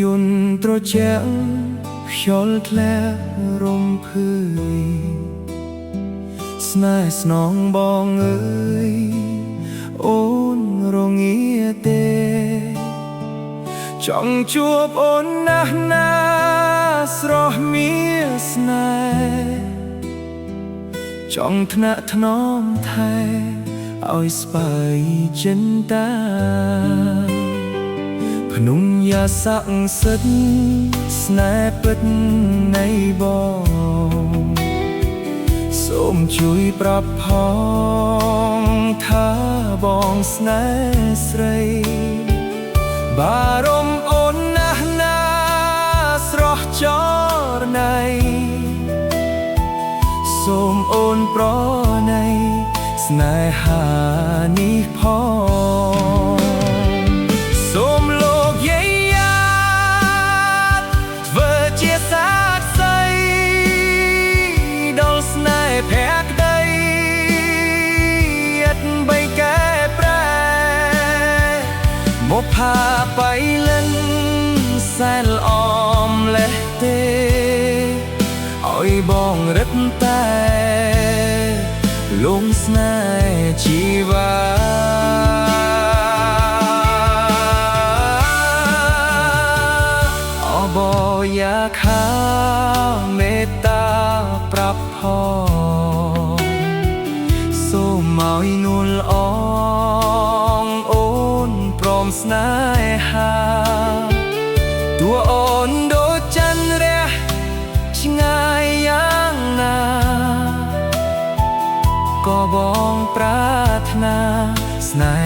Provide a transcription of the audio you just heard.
យន្តត្រជាក់ខ្យល់ធ្លាក់រំភើយស្នេហ៍ស្នងបងអើយអូនរងាទេចង់ជួបអូនណាស់ណាស្រស់មានស្នេហ៍ចង់ថ្នាក់ថ្នមថែឲ្យស្បើយចិនតាភ្នំយ៉ាស័ក្តិសិទ្ធស្នេហ៍ពិតនៃបងសូមជួយប្រាប់ផងថាបងស្នេហ៍ស្រីបារម្ភអូនណាស់ណាស្រស់ចរណៃសូមអូនប្រណីស្នេហានេះផងសូមលោកយាយយ៉ាតធ្វើជាសាក្សីដល់ស្នេហ៍ភក្តីឥតបីកែប្រែមកផាបៃលិនសែនល្អមលេះទេឲ្យបងរឹតតែលងស្នេហ៍ជីវាអបយ៉ាខាមេត្តាប្រាប់ផងសូមឲ្យនួលអងអូនព្រមស្នេហាតួអូនដូចច័ន្ទរះឆ្ងាយយ៉ាងណាក៏បងប្រាថ្នាស្នេ